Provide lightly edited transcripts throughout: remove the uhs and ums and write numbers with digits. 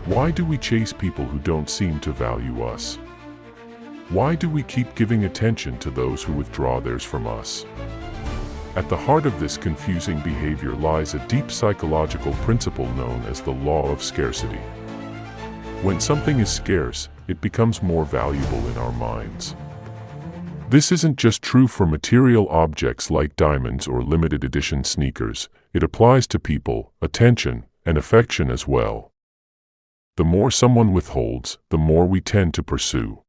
Why do we chase people who don't seem to value us? Why do we keep giving attention to those who withdraw theirs from us? At the heart of this confusing behavior lies a deep psychological principle known as the law of scarcity. When something is scarce, it becomes more valuable in our minds. This isn't just true for material objects like diamonds or limited edition sneakers. It applies to people, attention, and affection as well. The more someone withholds, the more we tend to pursue.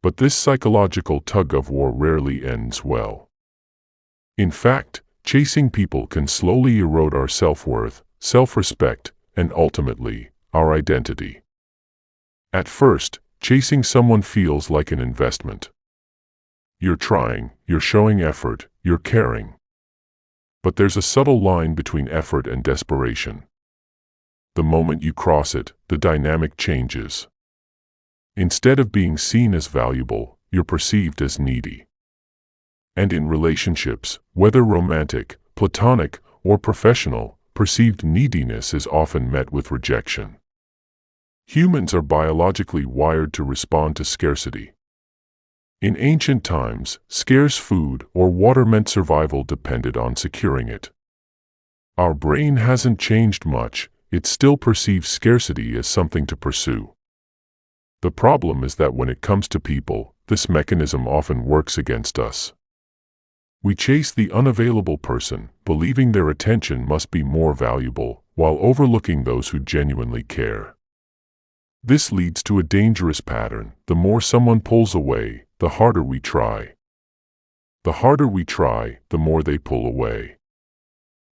But this psychological tug-of-war rarely ends well. In fact, chasing people can slowly erode our self-worth, self-respect, and ultimately, our identity. At first, chasing someone feels like an investment. You're trying, you're showing effort, you're caring. But there's a subtle line between effort and desperation. The moment you cross it, the dynamic changes. Instead of being seen as valuable, you're perceived as needy. And in relationships, whether romantic, platonic, or professional, perceived neediness is often met with rejection. Humans are biologically wired to respond to scarcity. In ancient times, scarce food or water meant survival depended on securing it. Our brain hasn't changed much. It still perceives scarcity as something to pursue. The problem is that when it comes to people, this mechanism often works against us. We chase the unavailable person, believing their attention must be more valuable, while overlooking those who genuinely care. This leads to a dangerous pattern. The more someone pulls away, the harder we try. The harder we try, the more they pull away.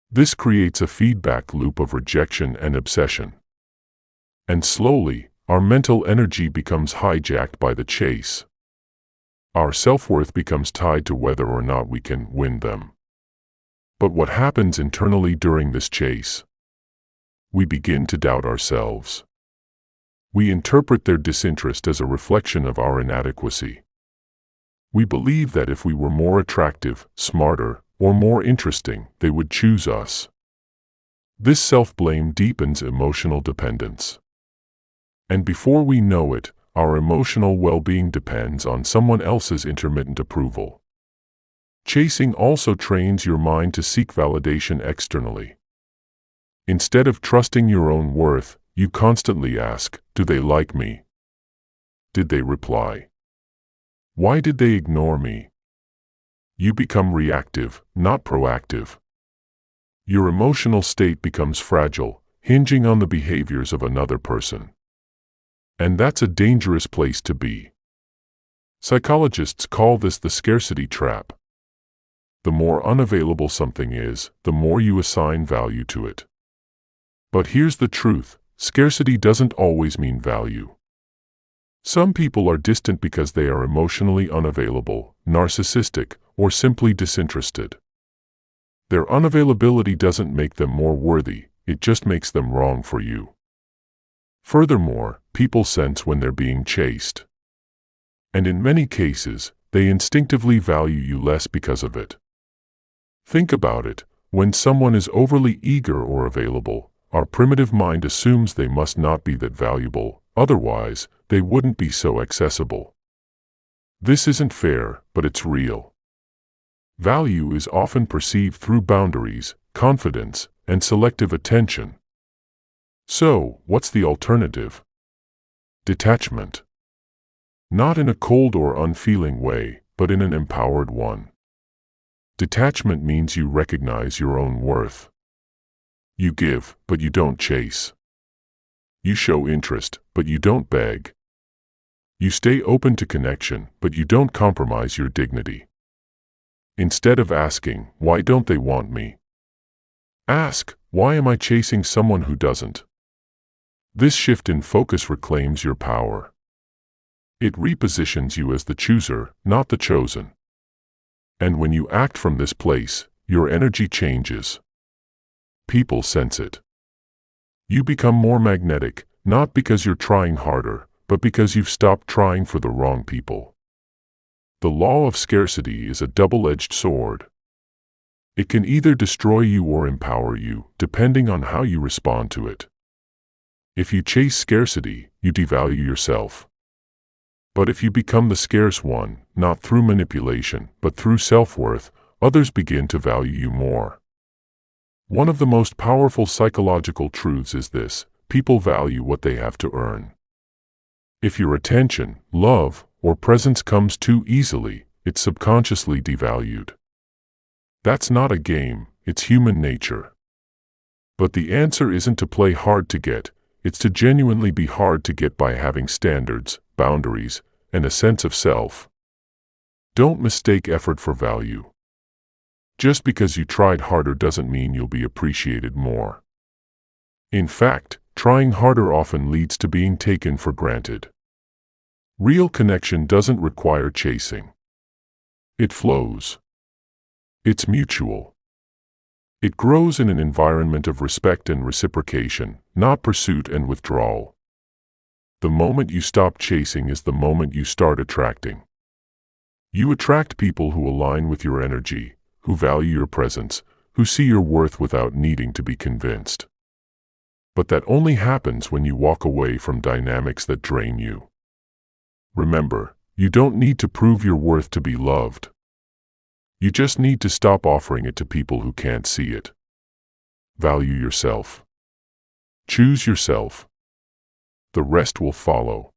This creates a feedback loop of rejection and obsession. And slowly, our mental energy becomes hijacked by the chase. Our self-worth becomes tied to whether or not we can win them. But what happens internally during this chase? We begin to doubt ourselves. We interpret their disinterest as a reflection of our inadequacy. We believe that if we were more attractive, smarter, or more interesting, they would choose us. This self-blame deepens emotional dependence. And before we know it, our emotional well-being depends on someone else's intermittent approval. Chasing also trains your mind to seek validation externally. Instead of trusting your own worth, you constantly ask, "Do they like me? Did they reply? Why did they ignore me?" You become reactive, not proactive. Your emotional state becomes fragile, hinging on the behaviors of another person. And that's a dangerous place to be. Psychologists call this the scarcity trap. The more unavailable something is, the more you assign value to it. But here's the truth: scarcity doesn't always mean value. Some people are distant because they are emotionally unavailable, narcissistic, or simply disinterested. Their unavailability doesn't make them more worthy, it just makes them wrong for you. Furthermore, people sense when they're being chased. And in many cases, they instinctively value you less because of it. Think about it: when someone is overly eager or available, our primitive mind assumes they must not be that valuable, otherwise, they wouldn't be so accessible. This isn't fair, but it's real. Value is often perceived through boundaries, confidence, and selective attention. So, what's the alternative? Detachment. Not in a cold or unfeeling way, but in an empowered one. Detachment means you recognize your own worth. You give, but you don't chase. You show interest, but you don't beg. You stay open to connection, but you don't compromise your dignity. Instead of asking, "Why don't they want me?" ask, "Why am I chasing someone who doesn't?" This shift in focus reclaims your power. It repositions you as the chooser, not the chosen. And when you act from this place, your energy changes. People sense it. You become more magnetic, not because you're trying harder, but because you've stopped trying for the wrong people. The law of scarcity is a double-edged sword. It can either destroy you or empower you, depending on how you respond to it. If you chase scarcity, you devalue yourself. But if you become the scarce one, not through manipulation, but through self-worth, others begin to value you more. One of the most powerful psychological truths is this: people value what they have to earn. If your attention, love, or presence comes too easily, it's subconsciously devalued. That's not a game, it's human nature. But the answer isn't to play hard to get, it's to genuinely be hard to get by having standards, boundaries, and a sense of self. Don't mistake effort for value. Just because you tried harder doesn't mean you'll be appreciated more. In fact, trying harder often leads to being taken for granted. Real connection doesn't require chasing. It flows. It's mutual. It grows in an environment of respect and reciprocation, not pursuit and withdrawal. The moment you stop chasing is the moment you start attracting. You attract people who align with your energy, who value your presence, who see your worth without needing to be convinced. But that only happens when you walk away from dynamics that drain you. Remember, you don't need to prove your worth to be loved. You just need to stop offering it to people who can't see it. Value yourself. Choose yourself. The rest will follow.